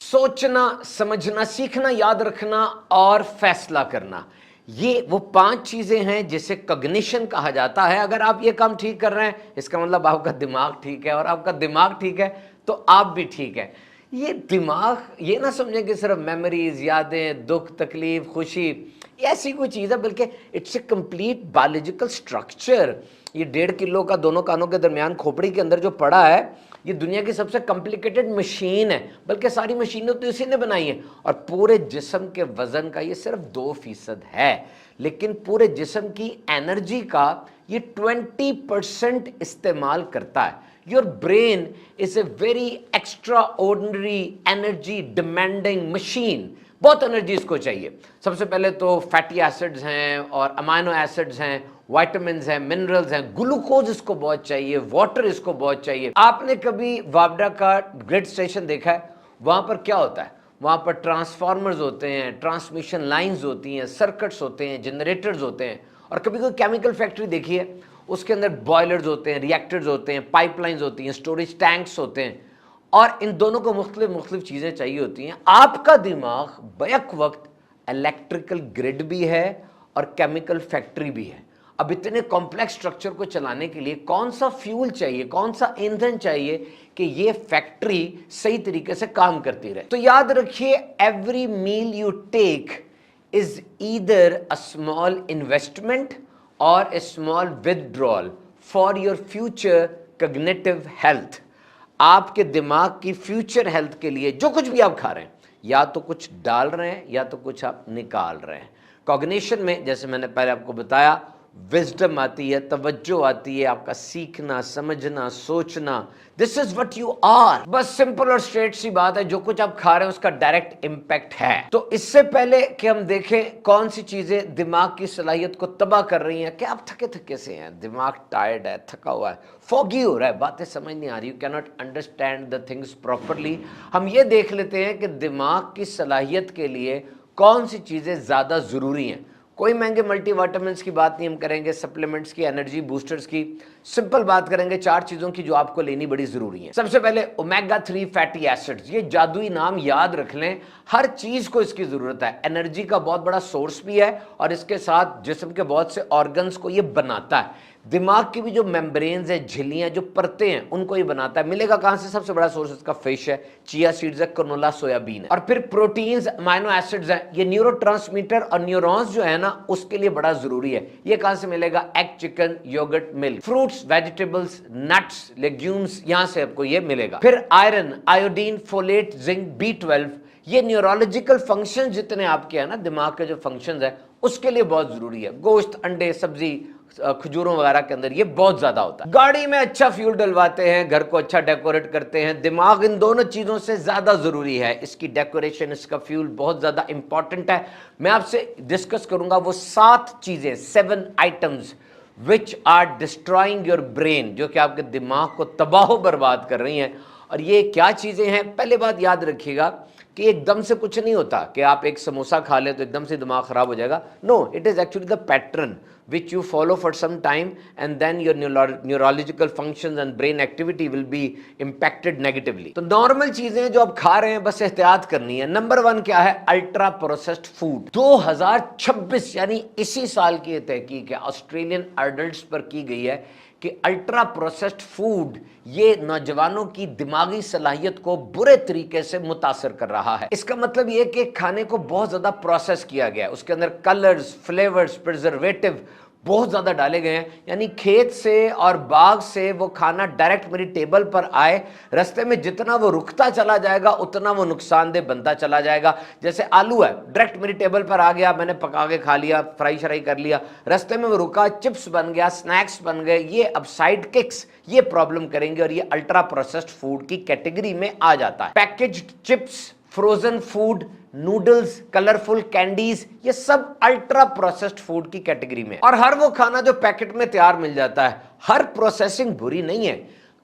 सोचना, समझना, सीखना, याद रखना और फैसला करना, ये वो 5 चीजें हैं जिसे कॉग्निशन कहा जाता है। अगर आप ये काम ठीक कर रहे हैं, इसका मतलब आपका दिमाग ठीक है, और आपका दिमाग ठीक है तो आप भी ठीक है। ये दिमाग, ये ना समझें कि सिर्फ मेमोरीज, यादें, दुख, तकलीफ, खुशी, ये ऐसी कोई चीज़ है, बल्कि it's a complete biological structure. ये 1.5 किलो का दोनों कानों के दरमियान खोपड़ी के अंदर जो पड़ा है, ये दुनिया की सबसे कॉम्प्लिकेटेड मशीन है, बल्कि सारी मशीनें तो इसी ने बनाई है। और पूरे जिस्म के वजन का ये सिर्फ 2% है, लेकिन पूरे जिस्म की एनर्जी का ये 20% इस्तेमाल करता है। Your brain is a very extra ordinary energy demanding machine. बहुत एनर्जी इसको चाहिए। सबसे पहले तो फैटी एसिड्स हैं और अमाइनो एसिड्स हैं, विटामिन्स हैं, मिनरल्स हैं, ग्लूकोज इसको बहुत चाहिए, वाटर इसको बहुत चाहिए। आपने कभी वावडा का ग्रिड स्टेशन देखा है? वहां पर क्या होता है? वहां पर ट्रांसफार्मर्स होते हैं, ट्रांसमिशन लाइंस होती हैं, सर्किट्स होते हैं, जनरेटर्स होते हैं। और कभी कोई केमिकल फैक्ट्री देखी है? उसके अंदर बॉयलर्स होते हैं, रिएक्टर्स होते हैं, पाइपलाइंस होती हैं, स्टोरेज टैंक्स होते हैं, और इन दोनों को मुख्तलिफ चीज़ें चाहिए होती हैं। आपका दिमाग बैक वक्त इलेक्ट्रिकल ग्रिड भी है और केमिकल फैक्ट्री भी है। अब इतने कॉम्प्लेक्स स्ट्रक्चर को चलाने के लिए कौन सा फ्यूल चाहिए, कौन सा ईंधन चाहिए कि ये फैक्ट्री सही तरीके से काम करती रहे? तो याद रखिए, every meal you take is either a small investment और a small withdrawal for your future cognitive health. आपके दिमाग की फ्यूचर हेल्थ के लिए जो कुछ भी आप खा रहे हैं, या तो कुछ डाल रहे हैं या तो कुछ आप निकाल रहे हैं। कॉग्निशन में, जैसे मैंने पहले आपको बताया, विजडम आती है, तवज्जो आती है, आपका सीखना, समझना, सोचना। This is what you are. बस सिंपल और स्ट्रेट सी बात है, जो कुछ आप खा रहे हैं उसका डायरेक्ट इंपैक्ट है। तो इससे पहले कि हम देखें कौन सी चीजें दिमाग की सलाहियत को तबाह कर रही हैं, कि आप थके थके से हैं, दिमाग टायर्ड है, थका हुआ है, फॉगी हो रहा है, बातें समझ नहीं आ रही, you can not understand the things properly, हम ये देख लेते हैं कि दिमाग की सलाहियत के लिए कौन सी चीजें ज्यादा जरूरी हैं। कोई महंगे मल्टीविटामिन्स की बात नहीं हम करेंगे, सप्लीमेंट्स की, एनर्जी बूस्टर्स की। सिंपल बात करेंगे 4 चीजों की जो आपको लेनी बड़ी जरूरी है। सबसे पहले ओमेगा 3 फैटी एसिड्स। ये जादुई नाम याद रख लें, हर चीज को इसकी जरूरत है। एनर्जी का बहुत बड़ा सोर्स भी है और इसके साथ जिस्म के बहुत से ऑर्गन्स को ये बनाता है। दिमाग की भी जो मेम्ब्रेन्स है, झिल्लियां, जो परतें हैं, उनको ये बनाता है। मिलेगा कहां से? सबसे बड़ा सोर्स इसका फिश है, चिया सीड्स है, कनोला, सोयाबीन है। और फिर प्रोटीन्स, अमाइनो एसिड्स हैं। ये न्यूरोट्रांसमीटर और न्यूरॉन्स जो है ना, उसके लिए बड़ा जरूरी है। ये कहां से मिलेगा? Egg, chicken, yogurt, milk, fruits, vegetables, nuts, legumes, यहां से आपको ये मिलेगा। फिर iron, iodine, folate, zinc, B12, ये न्यूरोलॉजिकल फंक्शन जितने आपके हैं ना, दिमाग के जो फंक्शंस है, उसके लिए बहुत जरूरी है। गोश्त, अंडे, सब्जी, खजूरों वगैरह के अंदर ये बहुत ज्यादा होता है। गाड़ी में अच्छा फ्यूल डलवाते हैं, घर को अच्छा डेकोरेट करते हैं, दिमाग इन दोनों चीजों से ज्यादा जरूरी है। इसकी डेकोरेशन, इसका फ्यूल बहुत ज्यादा इंपॉर्टेंट है। मैं आपसे डिस्कस करूंगा वो 7 चीजें, 7 items which are destroying your brain, जो कि आपके दिमाग को तबाह बर्बाद कर रही हैं। और ये क्या चीजें हैं? पहले बात याद रखिएगा कि एकदम से कुछ नहीं होता कि आप एक समोसा खा ले तो एकदम से दिमाग खराब हो जाएगा। No, it is actually the pattern which you follow for some time, and then your neurological functions and brain activity will be impacted negatively. तो नॉर्मल चीजें जो आप खा रहे हैं, बस एहतियात करनी है। नंबर 1 क्या है? Ultra processed food. 2026 यानी इसी साल की तहकीक है, ऑस्ट्रेलियन एडल्ट्स पर की गई है कि अल्ट्रा प्रोसेस्ड फूड ये नौजवानों की दिमागी सलाहियत को बुरे तरीके से मुतासर कर रहा है। इसका मतलब ये कि खाने को बहुत ज्यादा प्रोसेस किया गया है, उसके अंदर कलर्स, फ्लेवर्स, प्रिजर्वेटिव बहुत ज्यादा डाले गए हैं। यानी खेत से और बाग से वो खाना डायरेक्ट मेरी टेबल पर आए, रास्ते में जितना वो रुकता चला जाएगा उतना वो नुकसानदेह बनता चला जाएगा। जैसे आलू है, डायरेक्ट मेरी टेबल पर आ गया, मैंने पका के खा लिया, फ्राई श्राई कर लिया, रास्ते में वो रुका, चिप्स बन गया, स्नैक्स बन गए, ये अब साइड किक्स ये प्रॉब्लम करेंगे और ये अल्ट्रा प्रोसेस्ड फूड की कैटेगरी में आ जाता है। Packaged chips, frozen food, noodles, colourful candies, ये सब अल्ट्रा प्रोसेस्ड फूड की कैटेगरी में। और हर वो खाना जो पैकेट में तैयार मिल जाता है, हर प्रोसेसिंग बुरी नहीं है।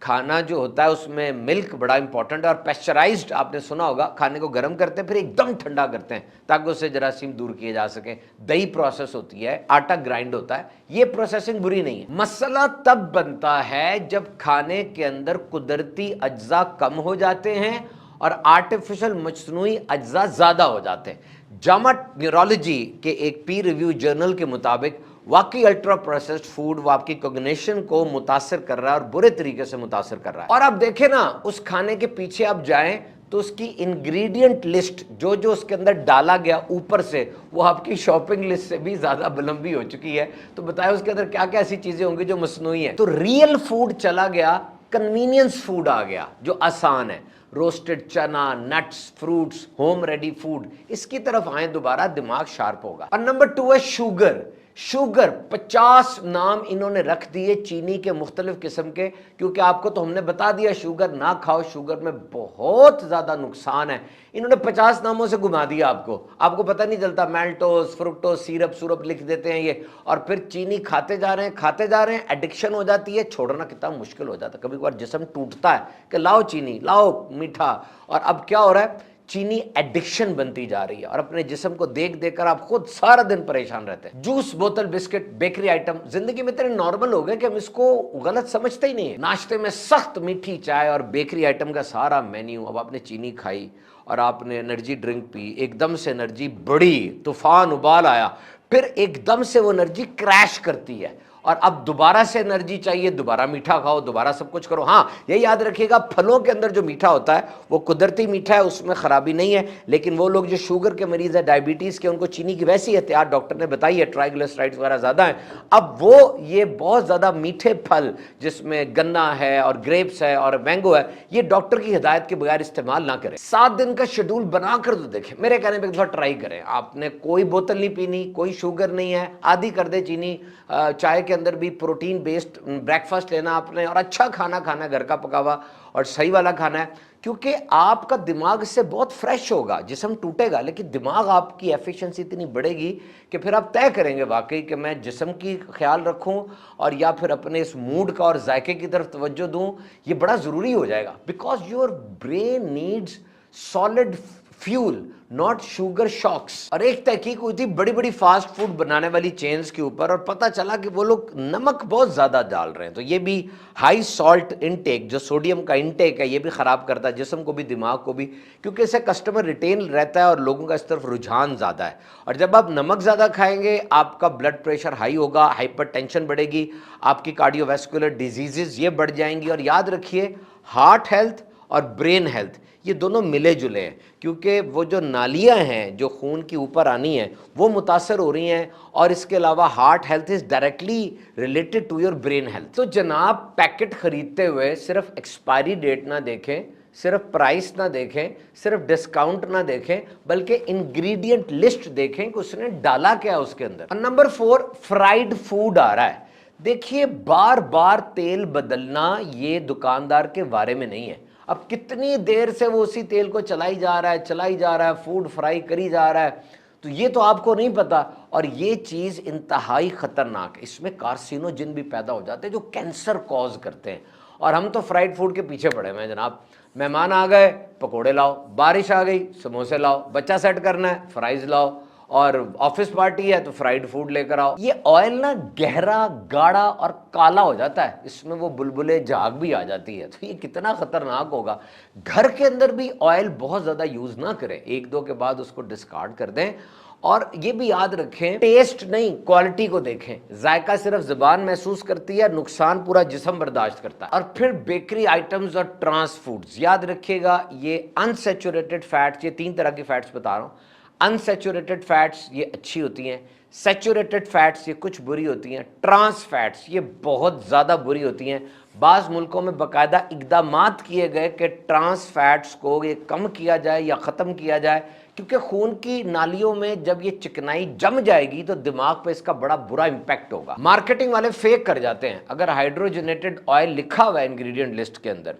खाना जो होता है उसमें मिल्क बड़ा इंपॉर्टेंट है, और पेस्चराइज्ड आपने सुना होगा, खाने को गर्म करते हैं फिर एकदम ठंडा करते हैं ताकि उससे जरासीम दूर किए जा सके। दही प्रोसेस होती है, आटा ग्राइंड होता है, ये प्रोसेसिंग बुरी नहीं है। मसला तब बनता है जब खाने के अंदर कुदरती अज्जा कम हो जाते हैं और आर्टिफिशियल मसनूई अज्जा ज़्यादा हो जाते हैं। जामा न्यूरोलॉजी के एक पीर रिव्यू जर्नल के मुताबिक वाकई अल्ट्रा प्रोसेस्ड फूड वो आपकी कॉग्निशन को मुतासर कर रहा है और बुरे तरीके से मुतासर कर रहा है। और आप देखें ना, उस खाने के पीछे आप जाएं तो उसकी इंग्रेडिएंट लिस्ट जो जो उसके अंदर डाला गया ऊपर से, वो आपकी शॉपिंग लिस्ट से भी ज़्यादा लंबी हो चुकी है। तो बताएं उसके अंदर क्या क्या ऐसी चीज़ें होंगी जो मसनूई है। तो रियल फूड चला गया, कन्वीनियंस फूड आ गया जो आसान है, रोस्टेड चना, nuts, fruits, home ready food, इसकी तरफ आए दोबारा, दिमाग शार्प होगा। और नंबर 2 है शुगर। शुगर 50 नाम इन्होंने रख दिए चीनी के मुख्तलिफ किस्म के, क्योंकि आपको तो हमने बता दिया शुगर ना खाओ, शुगर में बहुत ज़्यादा नुकसान है। इन्होंने 50 नामों से घुमा दिया आपको पता नहीं चलता, मेल्टोस, फ्रुक्टोस, सिरप लिख देते हैं ये, और फिर चीनी खाते जा रहे हैं, एडिक्शन हो जाती है, छोड़ना कितना मुश्किल हो जाता है। कभी कभार जिस्म टूटता है कि लाओ चीनी, लाओ मीठा, और अब क्या हो रहा है, चीनी एडिक्शन बनती जा रही है और अपने जिस्म को देख देकर आप खुद सारा दिन परेशान रहते हैं। जूस, बोतल, बिस्किट, बेकरी आइटम जिंदगी में इतने नॉर्मल हो गए कि हम इसको गलत समझते ही नहीं है। नाश्ते में सख्त मीठी चाय और बेकरी आइटम का सारा मेन्यू। अब आपने चीनी खाई और आपने एनर्जी ड्रिंक पी, एकदम से एनर्जी बढ़ी, तूफान उबाल आया, फिर एकदम से वो एनर्जी क्रैश करती है और अब दोबारा से एनर्जी चाहिए, दोबारा मीठा खाओ, दोबारा सब कुछ करो। हाँ, ये याद रखिएगा, फलों के अंदर जो मीठा होता है वो कुदरती मीठा है, उसमें खराबी नहीं है। लेकिन वो लोग जो शुगर के मरीज है, डायबिटीज़ के, उनको चीनी की वैसी एहतियात डॉक्टर ने बताई है, ट्राइग्लिसराइड्स वगैरह ज़्यादा है। अब वो ये बहुत ज़्यादा मीठे फल जिसमें गन्ना है और ग्रेप्स है और मैंगो है, ये डॉक्टर की हिदायत के बगैर इस्तेमाल ना करें। 7 दिन का शेड्यूल बना कर तो देखें, मेरे कहने पर एक दफ़ा ट्राई करें। आपने कोई बोतल नहीं पीनी, कोई शुगर नहीं है, आधी कर दे चीनी, चाय के अंदर भी प्रोटीन बेस्ड ब्रेकफास्ट लेना आपने, और अच्छा खाना खाना है, घर का पका हुआ और सही वाला खाना है, क्योंकि आपका दिमाग इससे बहुत फ्रेश होगा। जिस्म टूटेगा लेकिन दिमाग आपकी एफिशिएंसी इतनी बढ़ेगी कि फिर आप तय करेंगे वाकई कि मैं जिस्म की ख्याल रखूं और या फिर अपने इस मूड का और जायके की तरफ तवज्जो दूं। ये बड़ा ज़रूरी हो जाएगा, because your brain needs solid fuel, not sugar shocks. और एक तहकीक हुई थी बड़ी बड़ी फास्ट फूड बनाने वाली चेन्स के ऊपर, और पता चला कि वो लोग नमक बहुत ज़्यादा डाल रहे हैं। तो ये भी हाई सॉल्ट इनटेक, जो सोडियम का इनटेक है, ये भी ख़राब करता है जिस्म को भी, दिमाग को भी, क्योंकि इससे कस्टमर रिटेन रहता है और लोगों का इस तरफ रुझान ज़्यादा है। और जब आप नमक ज़्यादा खाएंगे, आपका ब्लड प्रेशर हाई होगा, हाइपर टेंशन बढ़ेगी, आपकी कार्डियोवैस्कुलर डिजीज़ ये बढ़ जाएंगी। और याद रखिए, हार्ट हेल्थ और ब्रेन हेल्थ ये दोनों मिले जुले हैं, क्योंकि वो जो नालियां हैं जो खून की ऊपर आनी है वो मुतासर हो रही हैं, और इसके अलावा heart health is directly related to your brain health. तो जनाब, पैकेट ख़रीदते हुए सिर्फ एक्सपायरी डेट ना देखें, सिर्फ प्राइस ना देखें, सिर्फ डिस्काउंट ना देखें, बल्कि इंग्रेडिएंट लिस्ट देखें कि उसने डाला क्या उसके अंदर। और नंबर 4, फ्राइड फूड आ रहा है। देखिए, बार बार तेल बदलना ये दुकानदार के बारे में नहीं है। अब कितनी देर से वो उसी तेल को चलाई जा रहा है, फूड फ्राई करी जा रहा है, तो ये तो आपको नहीं पता। और ये चीज़ इंतहाई ख़तरनाक है, इसमें कार्सिनोजिन भी पैदा हो जाते हैं जो कैंसर कॉज करते हैं। और हम तो फ्राइड फूड के पीछे पड़े हुए हैं जनाब। मेहमान आ गए, पकोड़े लाओ, बारिश आ गई, समोसे लाओ, बच्चा सेट करना है, फ्राइज़ लाओ, और ऑफिस पार्टी है तो फ्राइड फूड लेकर आओ। ये ऑयल ना गहरा, गाढ़ा और काला हो जाता है, इसमें वो बुलबुले, झाग भी आ जाती है। तो ये कितना खतरनाक होगा। घर के अंदर भी ऑयल बहुत ज़्यादा यूज़ ना करें, 1-2 के बाद उसको डिस्कार्ड कर दें। और ये भी याद रखें, टेस्ट नहीं, क्वालिटी को देखें। जायका सिर्फ ज़ुबान महसूस करती है, नुकसान पूरा जिस्म बर्दाश्त करता है। और फिर बेकरी आइटम्स और ट्रांस फूड्स, याद रखिएगा, ये अनसैचुरेटेड फैट्स, ये 3 तरह की फैट्स बता रहा हूँ। अनसैचुरेटेड फैट्स ये अच्छी होती हैं, सैचुरेटेड फैट्स ये कुछ बुरी होती हैं, ट्रांस फैट्स ये बहुत ज़्यादा बुरी होती हैं। बाज़ मुल्कों में बाकायदा इक़दामात किए गए कि ट्रांस फैट्स को ये कम किया जाए या ख़त्म किया जाए, क्योंकि खून की नालियों में जब ये चिकनाई जम जाएगी तो दिमाग पे इसका बड़ा बुरा इम्पैक्ट होगा। मार्केटिंग वाले फेक कर जाते हैं। अगर हाइड्रोजनेटेड ऑयल लिखा हुआ है इंग्रेडिएंट लिस्ट के अंदर,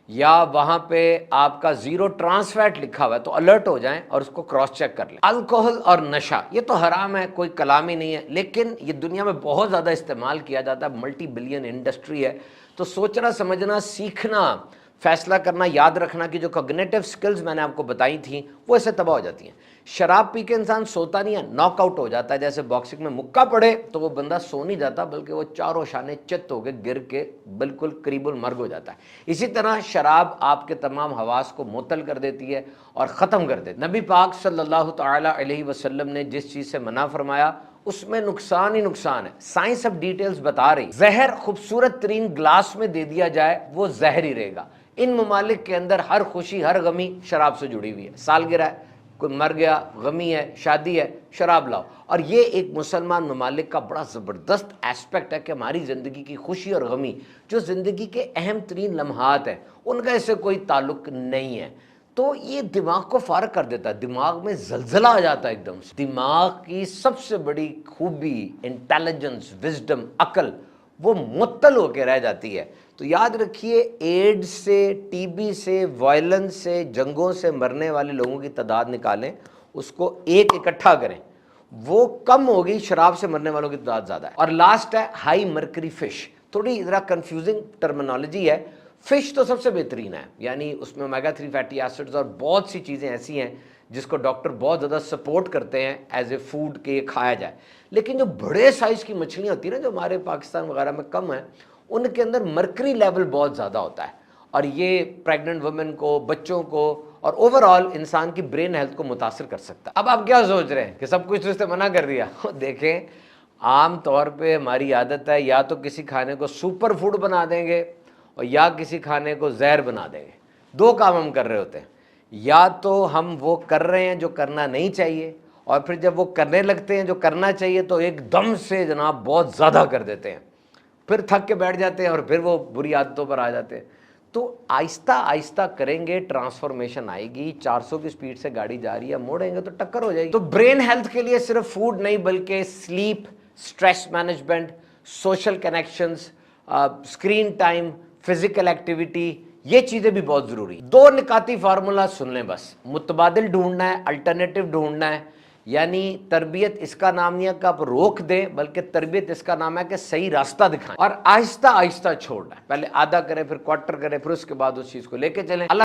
या वहां पे आपका 0 ट्रांस फैट लिखा हुआ है, तो अलर्ट हो जाएं और उसको क्रॉस चेक कर लें। अल्कोहल और नशा ये तो हराम है, कोई कलाम ही नहीं है, लेकिन ये दुनिया में बहुत ज़्यादा इस्तेमाल किया जाता है, मल्टी बिलियन इंडस्ट्री है। तो सोचना समझना सीखना फैसला करना, याद रखना की जो कॉग्निटिव स्किल्स मैंने आपको बताई थी वो इससे तबाह हो जाती हैं। शराब पी के इंसान सोता नहीं है, नॉकआउट हो जाता है। जैसे बॉक्सिंग में मुक्का पड़े तो वो बंदा सो नहीं जाता, बल्कि वो चारों शाने चित्त होकर गिर के बिल्कुल करीबुल मर्ग हो जाता है। इसी तरह शराब आपके तमाम हवास को मुअत्तल कर देती है और ख़त्म कर देती है। नबी पाक सल्लल्लाहु तआला अलैहि वसल्लम ने जिस चीज़ से मना फरमाया उसमें नुकसान ही नुकसान है। साइंस अब डिटेल्स बता रही, जहर खूबसूरत तरीन ग्लास में दे दिया जाए वो जहर ही रहेगा। इन ममालिक के अंदर हर खुशी हर गमी शराब से जुड़ी हुई है। सालगिरह है, कोई मर गया, गमी है, शादी है, शराब लाओ। और ये एक मुसलमान ममालिक का बड़ा ज़बरदस्त एस्पेक्ट है कि हमारी ज़िंदगी की खुशी और गमी, जो ज़िंदगी के अहम तरीन लम्हात हैं, उनका इससे कोई ताल्लुक़ नहीं है। तो ये दिमाग को फारग कर देता है, दिमाग में जलजला आ जाता है एकदम से। दिमाग की सबसे बड़ी खूबी, इंटेलिजेंस, विजडम, अकल, वो मुअत्तल होकर रह जाती है। तो याद रखिए, एड्स से, टीबी से, वायलेंस से, जंगों से मरने वाले लोगों की तादाद निकालें, उसको एक इकट्ठा करें, वो कम होगी, शराब से मरने वालों की तादाद ज़्यादा है। और लास्ट है हाई मर्करी फिश। थोड़ी ज़रा कंफ्यूजिंग टर्मिनोलॉजी है। फ़िश तो सबसे बेहतरीन है, यानी उसमें ओमेगा 3 फैटी एसिड्स और बहुत सी चीज़ें ऐसी हैं जिसको डॉक्टर बहुत ज़्यादा सपोर्ट करते हैं एज ए फूड के खाया जाए। लेकिन जो बड़े साइज़ की मछलियाँ होती हैं ना, जो हमारे पाकिस्तान वगैरह में कम है, उनके अंदर मर्करी लेवल बहुत ज़्यादा होता है और ये प्रेग्नेंट वुमेन को, बच्चों को और ओवरऑल इंसान की ब्रेन हेल्थ को मुतासर कर सकता है। अब आप क्या सोच रहे हैं कि सब कुछ तो इससे मना कर दिया? देखें, आम तौर पे हमारी आदत है या तो किसी खाने को सुपर फूड बना देंगे और या किसी खाने को जहर बना देंगे। दो काम हम कर रहे होते हैं, या तो हम वो कर रहे हैं जो करना नहीं चाहिए, और फिर जब वो करने लगते हैं जो करना चाहिए तो एकदम से जनाब बहुत ज़्यादा कर देते हैं, फिर थक के बैठ जाते हैं और फिर वो बुरी आदतों पर आ जाते हैं। तो आहिस्ता आहिस्ता करेंगे, ट्रांसफॉर्मेशन आएगी। 400 की स्पीड से गाड़ी जा रही है, मोड़ेंगे तो टक्कर हो जाएगी। तो ब्रेन हेल्थ के लिए सिर्फ फूड नहीं, बल्कि sleep, stress management, social connections, screen time, physical activity, ये चीज़ें भी बहुत ज़रूरी। दो निकाती फार्मूला सुन लें बस। मुतबादिल ढूंढना है, अल्टरनेटिव ढूंढना है। यानी तरबियत इसका नाम नहीं है कि आप रोक दें, बल्कि तरबियत इसका नाम है कि सही रास्ता दिखाएं और आहिस्ता आहिस्ता छोड़ना है। पहले आधा करें, फिर क्वार्टर करें, फिर उसके बाद उस चीज़ को लेके चलें।